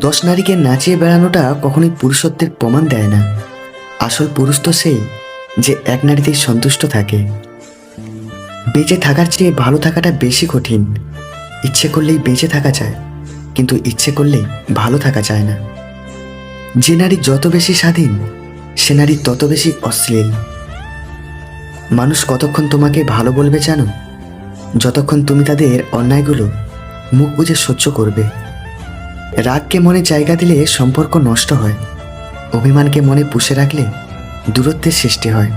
10 নারীকে নাচিয়ে বেড়ানোটা কখনোই পুরুষত্বের প্রমাণ দেয় না। আসল পুরুষ তো সেই যে এক নারীতেই সন্তুষ্ট থাকে। বেঁচে থাকার চেয়ে ভালো থাকাটা বেশি কঠিন। ইচ্ছে করলেই বেঁচে থাকা যায়, কিন্তু ইচ্ছে করলেই ভালো থাকা যায় না। যে নারী যত বেশি স্বাধীন, সে নারী তত বেশি অশ্লীল। মানুষ কতক্ষণ তোমাকে ভালো বলবে জানো? যতক্ষণ তুমি তাদের অন্যায়গুলো মুখ বুজে সহ্য করবে। রাগকে মনে জায়গা দিলে সম্পর্ক নষ্ট হয়। অভিমানকে মনে পুষে রাখলে দূরত্বের সৃষ্টি হয়।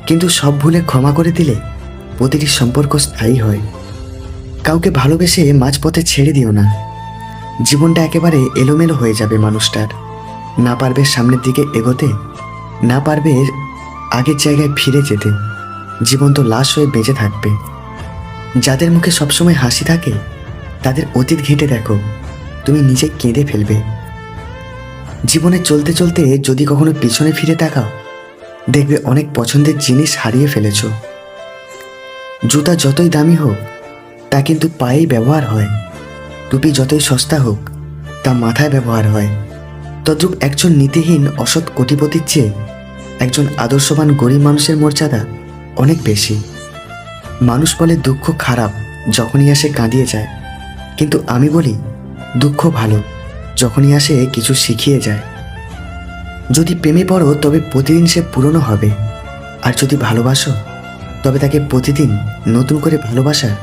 কিন্তু সব ভুলে ক্ষমা করে দিলে প্রতিটি সম্পর্ক স্থায়ী হয়। কাউকে ভালোবেসে মাঝপথে ছেড়ে দিও না। জীবনটা একেবারে এলোমেলো হয়ে যাবে মানুষটার। না পারবে সামনের দিকে এগোতে, না পারবে আগের জায়গায় ফিরে যেতে। জীবন তো লাশ হয়ে বেঁচে থাকবে। যাদের মুখে সবসময় হাসি থাকে, তাদের অতীত ঘেঁটে দেখো, তুমি নিজে কেঁদে ফেলবে। জীবনে চলতে চলতে যদি কখনো পিছনে ফিরে তাকাও, দেখবে অনেক পছন্দের জিনিস হারিয়ে ফেলেছ। জুতা যতই দামি হোক, তা কিন্তু পায়েই ব্যবহার হয়। টুপি যতই সস্তা হোক, তা মাথায় ব্যবহার হয়। তদ্রূপ একজন নীতিহীন অসৎ কোটিপতির চেয়ে একজন আদর্শবান গরিব মানুষের মর্যাদা অনেক বেশি। মানুষ বলে দুঃখ খারাপ, যখনই আসে কাঁদিয়ে যায়। কিন্তু আমি বলি, দুঃখ ভালো, যখনই আসে কিছু শিখিয়ে যায়। যদি প্রেমে পড়ো, তবে প্রতিদিন সে পুরনো হবে। আর যদি ভালোবাসো, তবে তাকে প্রতিদিন নতুন করে ভালোবাসার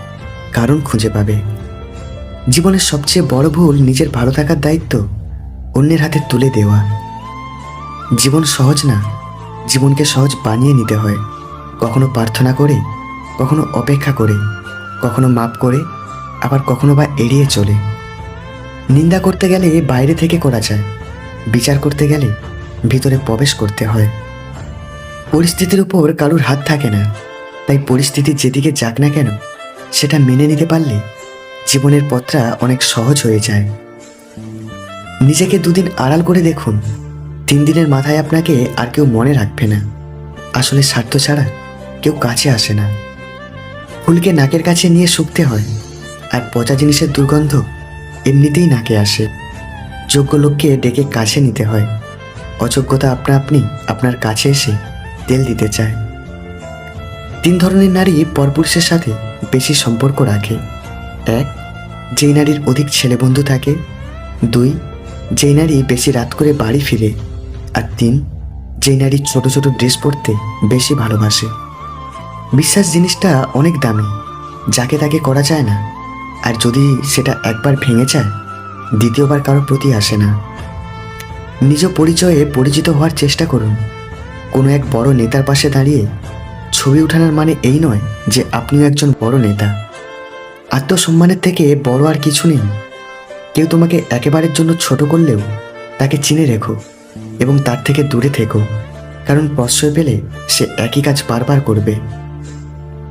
কারণ খুঁজে পাবে। জীবনের সবচেয়ে বড় ভুল নিজের ভালো থাকার দায়িত্ব অন্যের হাতে তুলে দেওয়া। জীবন সহজ না, জীবনকে সহজ বানিয়ে নিতে হয়। কখনো প্রার্থনা করে, কখনো অপেক্ষা করে, কখনো মাপ করে, আবার কখনো বা এড়িয়ে চলে। নিন্দা করতে গেলে বাইরে থেকে করা যায়, বিচার করতে গেলে ভিতরে প্রবেশ করতে হয়। পরিস্থিতির উপর কারুর হাত থাকে না, তাই পরিস্থিতি যেদিকে যাক না কেন, সেটা মেনে নিতে পারলে জীবনের পথটা অনেক সহজ হয়ে যায়। নিজেকে দুদিন আড়াল করে দেখুন, 3 দিনের মাথায় আপনাকে আর কেউ মনে রাখবে না। আসলে স্বার্থ ছাড়া কেউ কাছে আসে না। ফুলকে নাকের কাছে নিয়ে শুকতে হয়, আর পচা জিনিসের দুর্গন্ধ এমনিতেই নাকে আসে। যোগ্য লোককে ডেকে কাছে নিতে হয়। অযোগ্যতা আপনা আপনি আপনার কাছে এসে তেল দিতে চায়। 3 ধরনের নারী পরপুরুষের সাথে বেশি সম্পর্ক রাখে। 1, যেই নারীর অধিক ছেলে বন্ধু থাকে। 2, যেই নারী বেশি রাত করে বাড়ি ফিরে। আর 3, যেই নারী ছোট ছোট ড্রেস পরতে বেশি ভালোবাসে। বিশ্বাস জিনিসটা অনেক দামি, যাকে তাকে করা যায় না। আর যদি সেটা একবার ভেঙে যায়, দ্বিতীয়বার কারোর প্রতি আসে না। নিজ পরিচয়ে পরিচিত হওয়ার চেষ্টা করুন। কোনো এক বড় নেতার পাশে দাঁড়িয়ে ছবি উঠানোর মানে এই নয় যে আপনিও একজন বড় নেতা। আত্মসম্মানের থেকে বড় আর কিছু নেই। কেউ তোমাকে একেবারের জন্য ছোট করলেও তাকে চিনে রেখো এবং তার থেকে দূরে থেকো, কারণ প্রশ্রয় পেলে সে একই কাজ বারবার করবে।